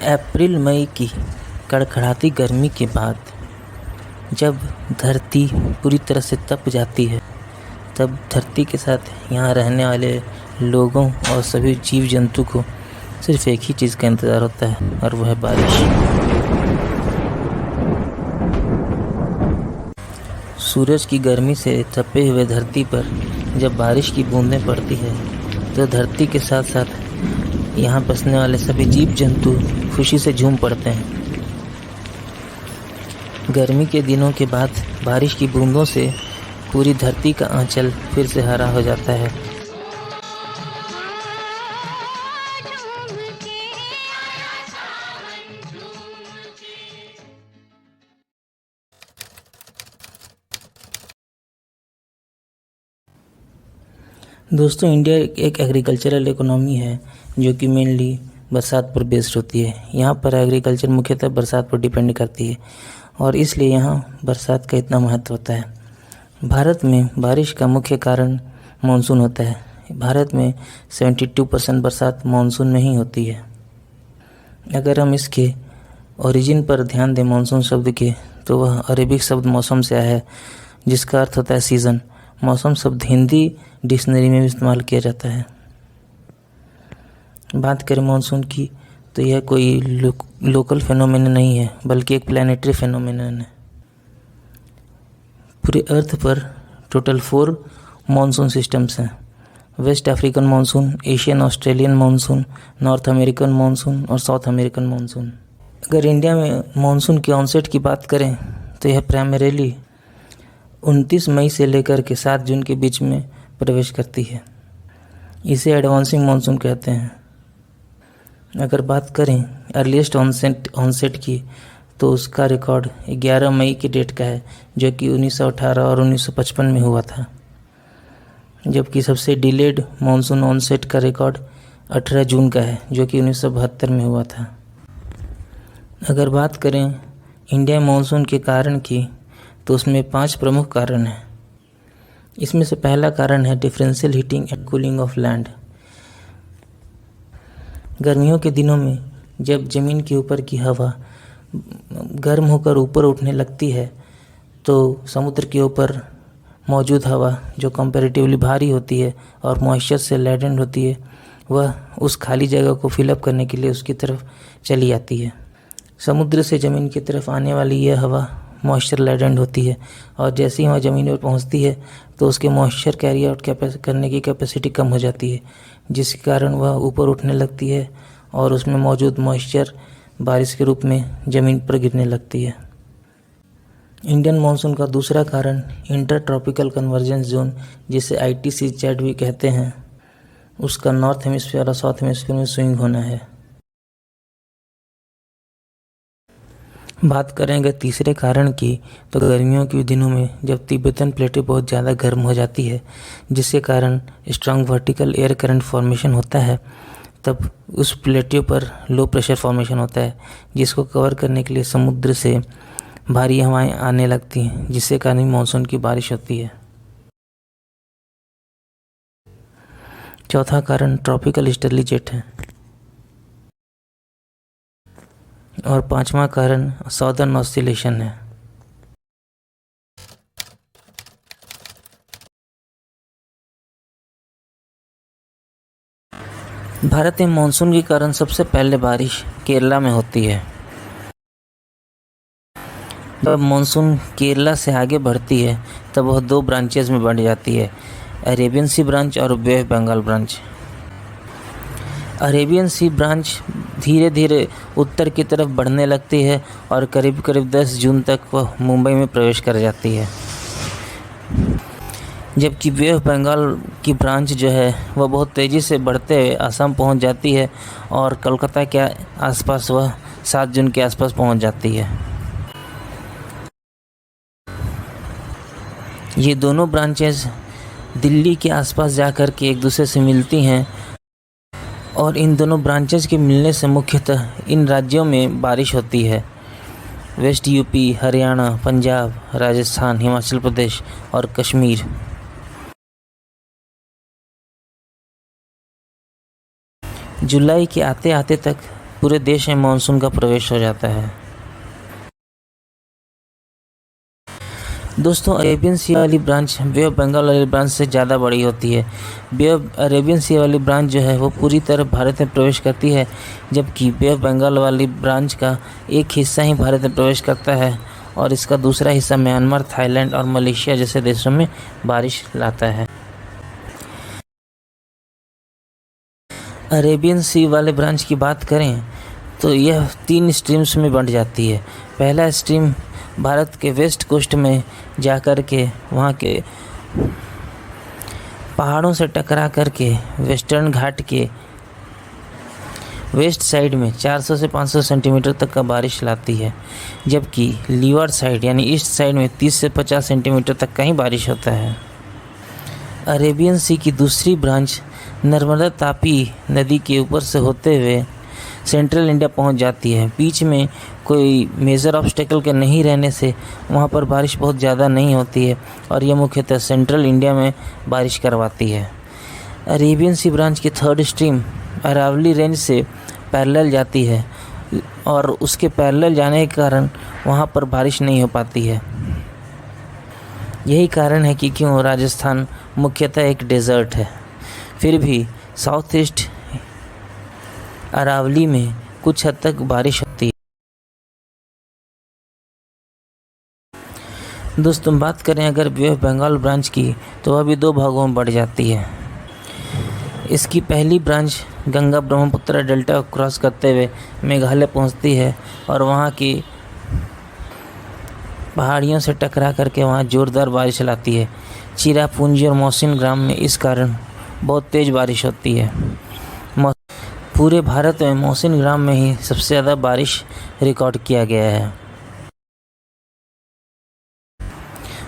अप्रैल मई की कड़कड़ाती गर्मी के बाद जब धरती पूरी तरह से तप जाती है, तब धरती के साथ यहाँ रहने वाले लोगों और सभी जीव जंतु को सिर्फ एक ही चीज़ का इंतज़ार होता है, और वह है बारिश। सूरज की गर्मी से तपे हुए धरती पर जब बारिश की बूंदें पड़ती है तो धरती के साथ साथ यहाँ बसने वाले सभी जीव जंतु खुशी से झूम पड़ते हैं। गर्मी के दिनों के बाद बारिश की बूंदों से पूरी धरती का आंचल फिर से हरा हो जाता है। दोस्तों, इंडिया एक एग्रीकल्चरल इकोनॉमी है जो कि मेनली बरसात पर बेस्ड होती है। यहाँ पर एग्रीकल्चर मुख्यतः बरसात पर डिपेंड करती है और इसलिए यहाँ बरसात का इतना महत्व होता है। भारत में बारिश का मुख्य कारण मानसून होता है। भारत में 72% बरसात मानसून में ही होती है। अगर हम इसके ओरिजिन पर ध्यान दें मानसून शब्द के, तो वह अरेबिक शब्द मौसम से आया है जिसका अर्थ होता है सीज़न। मौसम शब्द हिंदी डिक्शनरी में भी इस्तेमाल किया जाता है। बात करें मानसून की, तो यह कोई लोकल फेनोमेनन नहीं है बल्कि एक प्लानिटरी फेनोमेनन है। पूरे अर्थ पर टोटल 4 मानसून सिस्टम्स हैं: West African monsoon, Asian Australian monsoon, North American monsoon और साउथ अमेरिकन मानसून। अगर इंडिया में मानसून के ऑनसेट की बात करें तो यह प्राइमरीली 29 मई से लेकर के 7 जून के बीच में प्रवेश करती है। इसे एडवांसिंग मानसून कहते हैं। अगर बात करें अर्लीस्ट ऑनसेट की, तो उसका रिकॉर्ड 11 मई की डेट का है जो कि 1918 और 1955 में हुआ था, जबकि सबसे डिलेड मानसून ऑनसेट का रिकॉर्ड 18 जून का है जो कि 1972 में हुआ था। अगर बात करें इंडिया मानसून के कारण की, तो उसमें 5 प्रमुख कारण हैं। इसमें से पहला कारण है differential heating and cooling of land. गर्मियों के दिनों में जब ज़मीन के ऊपर की हवा गर्म होकर ऊपर उठने लगती है, तो समुद्र के ऊपर मौजूद हवा जो कंपैरेटिवली भारी होती है और मॉइस्चर से लैडेंड होती है, वह उस खाली जगह को फिलअप करने के लिए उसकी तरफ चली आती है। समुद्र से ज़मीन की तरफ आने वाली यह हवा मॉइस्चर लैडेंड होती है और जैसे ही वह ज़मीन पर पहुंचती है तो उसके मॉइस्चर कैरी आउट करने की कैपेसिटी कम हो जाती है, जिसके कारण वह ऊपर उठने लगती है और उसमें मौजूद मॉइस्चर बारिश के रूप में ज़मीन पर गिरने लगती है। इंडियन मानसून का दूसरा कारण इंटर ट्रॉपिकल कन्वर्जेंस जोन, जिसे ITCZ भी कहते हैं, उसका नॉर्थ हेमिस्फीयर और साउथ हेमिस्फीयर में स्विंग होना है। बात करेंगे तीसरे कारण की, तो गर्मियों के दिनों में जब तिब्बतन प्लेटें बहुत ज़्यादा गर्म हो जाती है, जिसके कारण strong vertical air current formation होता है, तब उस प्लेटों पर लो प्रेशर फॉर्मेशन होता है, जिसको कवर करने के लिए समुद्र से भारी हवाएं आने लगती हैं, जिससे कारण मानसून की बारिश होती है। चौथा कारण ट्रॉपिकल ईस्टर्ली जेट है और 5वां कारण सॉदर्न ऑसिलेशन है। भारत में मानसून के कारण सबसे पहले बारिश केरला में होती है। जब मानसून केरला से आगे बढ़ती है तब वह 2 ब्रांचेज में बढ़ जाती है, अरेबियन सी ब्रांच और Bay of Bengal branch. Arabian Sea branch धीरे धीरे उत्तर की तरफ बढ़ने लगती है और करीब करीब 10 जून तक वह मुंबई में प्रवेश कर जाती है, जबकि बे ऑफ बंगाल की ब्रांच जो है वह बहुत तेज़ी से बढ़ते हुए असम पहुंच जाती है और कोलकाता के आसपास वह 7 जून के आसपास पहुंच जाती है। ये दोनों ब्रांचेस दिल्ली के आसपास जाकर के एक दूसरे से मिलती हैं और इन दोनों ब्रांचेस के मिलने से मुख्यतः इन राज्यों में बारिश होती है। वेस्ट यूपी, हरियाणा, पंजाब, राजस्थान, हिमाचल प्रदेश और कश्मीर। जुलाई के आते आते तक पूरे देश में मानसून का प्रवेश हो जाता है। दोस्तों, अरेबियन सी वाली ब्रांच बे ऑफ बंगाल वाली ब्रांच से ज़्यादा बड़ी होती है। बे ऑफ अरेबियन सी वाली ब्रांच जो है वो पूरी तरह भारत में प्रवेश करती है, जबकि बे ऑफ बंगाल वाली ब्रांच का एक हिस्सा ही भारत में प्रवेश करता है और इसका दूसरा हिस्सा म्यांमार, थाईलैंड और मलेशिया जैसे देशों में बारिश लाता है। अरेबियन सी वाले ब्रांच की बात करें तो यह 3 स्ट्रीम्स में बंट जाती है। पहला स्ट्रीम भारत के वेस्ट कोस्ट में जाकर के वहाँ के पहाड़ों से टकरा करके वेस्टर्न घाट के वेस्ट साइड में 400 से 500 सेंटीमीटर तक का बारिश लाती है, जबकि लीवार्ड साइड यानी ईस्ट साइड में 30 से 50 सेंटीमीटर तक का ही बारिश होता है। अरेबियन सी की दूसरी ब्रांच नर्मदा तापी नदी के ऊपर से होते हुए सेंट्रल इंडिया पहुंच जाती है। बीच में कोई मेजर ऑब्स्टेकल के नहीं रहने से वहां पर बारिश बहुत ज़्यादा नहीं होती है और यह मुख्यतः सेंट्रल इंडिया में बारिश करवाती है। अरेबियन सी ब्रांच की थर्ड स्ट्रीम अरावली रेंज से पैरेलल जाती है और उसके पैरेलल जाने के कारण वहां पर बारिश नहीं हो पाती है। यही कारण है कि क्यों राजस्थान मुख्यतः एक डेजर्ट है, फिर भी साउथ ईस्ट अरावली में कुछ हद तक बारिश होती है। दोस्तों, बात करें अगर बे ऑफ बंगाल ब्रांच की तो वह भी 2 भागों में बढ़ जाती है। इसकी पहली ब्रांच गंगा ब्रह्मपुत्र डेल्टा को क्रॉस करते हुए मेघालय पहुंचती है और वहां की पहाड़ियों से टकरा करके वहां ज़ोरदार बारिश लाती है। चिरापुंजी और मौसिन ग्राम में इस कारण बहुत तेज़ बारिश होती है। पूरे भारत में मौसिन ग्राम में ही सबसे ज़्यादा बारिश रिकॉर्ड किया गया है।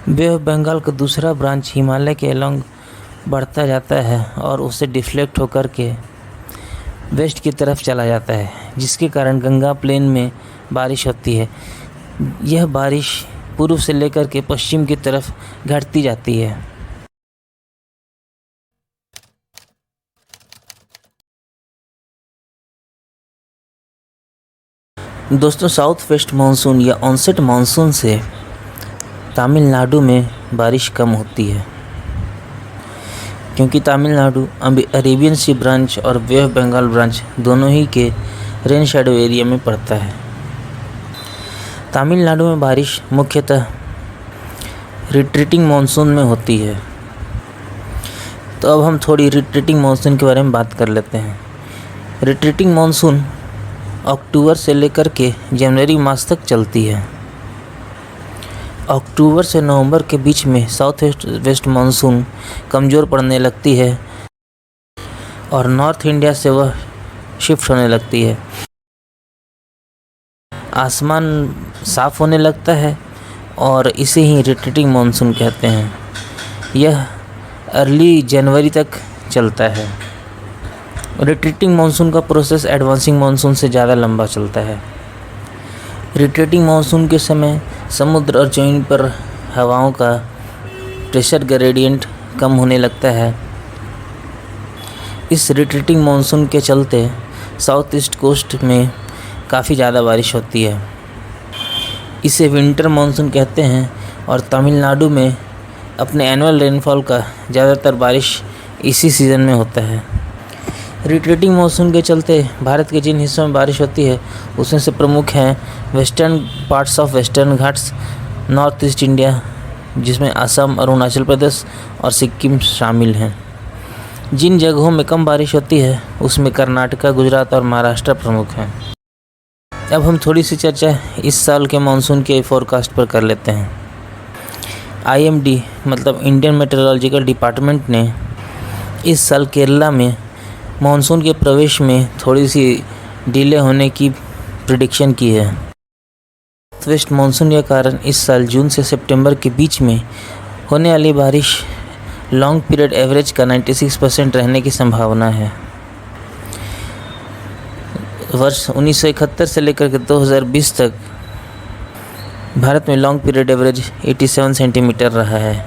बे ऑफ बंगाल का दूसरा ब्रांच हिमालय के अलोंग बढ़ता जाता है और उससे डिफ्लेक्ट होकर के वेस्ट की तरफ चला जाता है, जिसके कारण गंगा प्लेन में बारिश होती है। यह बारिश पूर्व से लेकर के पश्चिम की तरफ घटती जाती है। दोस्तों, साउथ वेस्ट मानसून या ऑनसेट मानसून से तमिलनाडु में बारिश कम होती है, क्योंकि तमिलनाडु अरेबियन सी ब्रांच और बे ऑफ बंगाल ब्रांच दोनों ही के रेन शैडो एरिया में पड़ता है। तमिलनाडु में बारिश मुख्यतः रिट्रीटिंग मानसून में होती है। तो अब हम थोड़ी रिट्रीटिंग मानसून के बारे में बात कर लेते हैं। रिट्रीटिंग मानसून अक्टूबर से लेकर के जनवरी मास तक चलती है। अक्टूबर से नवंबर के बीच में साउथ वेस्ट मानसून कमज़ोर पड़ने लगती है और नॉर्थ इंडिया से वह शिफ्ट होने लगती है। आसमान साफ़ होने लगता है और इसे ही रिट्रीटिंग मानसून कहते हैं। यह अर्ली जनवरी तक चलता है। रिट्रीटिंग मानसून का प्रोसेस एडवांसिंग मानसून से ज़्यादा लंबा चलता है। रिट्रीटिंग मानसून के समय समुद्र और ज़मीन पर हवाओं का प्रेशर ग्रेडियंट कम होने लगता है। इस रिट्रीटिंग मानसून के चलते साउथ ईस्ट कोस्ट में काफ़ी ज़्यादा बारिश होती है। इसे विंटर मानसून कहते हैं और तमिलनाडु में अपने एनुअल रेनफॉल का ज़्यादातर बारिश इसी सीज़न में होता है। रिट्रीटिंग मानसून के चलते भारत के जिन हिस्सों में बारिश होती है उसमें से प्रमुख हैं western parts of western Ghats, north east India जिसमें असम, अरुणाचल प्रदेश और सिक्किम शामिल हैं। जिन जगहों में कम बारिश होती है उसमें कर्नाटक, गुजरात और महाराष्ट्र प्रमुख हैं। अब हम थोड़ी सी चर्चा इस साल के मानसून के फोरकास्ट पर कर लेते हैं। IMD मतलब इंडियन मेट्रोलॉजिकल डिपार्टमेंट ने इस साल केरला में मानसून के प्रवेश में थोड़ी सी डिले होने की प्रेडिक्शन की है। वेस्ट मानसून के कारण इस साल जून से सितंबर के बीच में होने वाली बारिश लॉन्ग पीरियड एवरेज का 96% रहने की संभावना है। वर्ष 1971 से लेकर के 2020 तक भारत में लॉन्ग पीरियड एवरेज 87 सेंटीमीटर रहा है।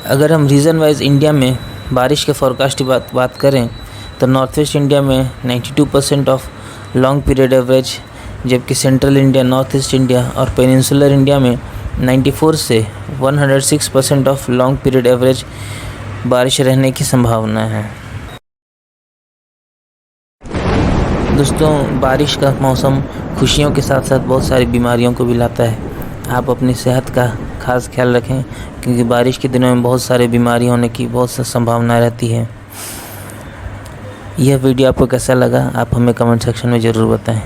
अगर हम रीजन वाइज इंडिया में बारिश के फोरकास्ट की बात करें तो नॉर्थ वेस्ट इंडिया में 92% ऑफ लॉन्ग पीरियड एवरेज, जबकि central India, north east India और पेनिनसुलर इंडिया में 94 से 106% ऑफ लॉन्ग पीरियड एवरेज बारिश रहने की संभावना है। दोस्तों, बारिश का मौसम खुशियों के साथ साथ बहुत सारी बीमारियों को भी लाता है। आप अपनी सेहत का खास ख्याल रखें, क्योंकि बारिश के दिनों में बहुत सारी बीमारी होने की बहुत सी संभावना रहती है। यह वीडियो आपको कैसा लगा, आप हमें कमेंट सेक्शन में ज़रूर बताएं।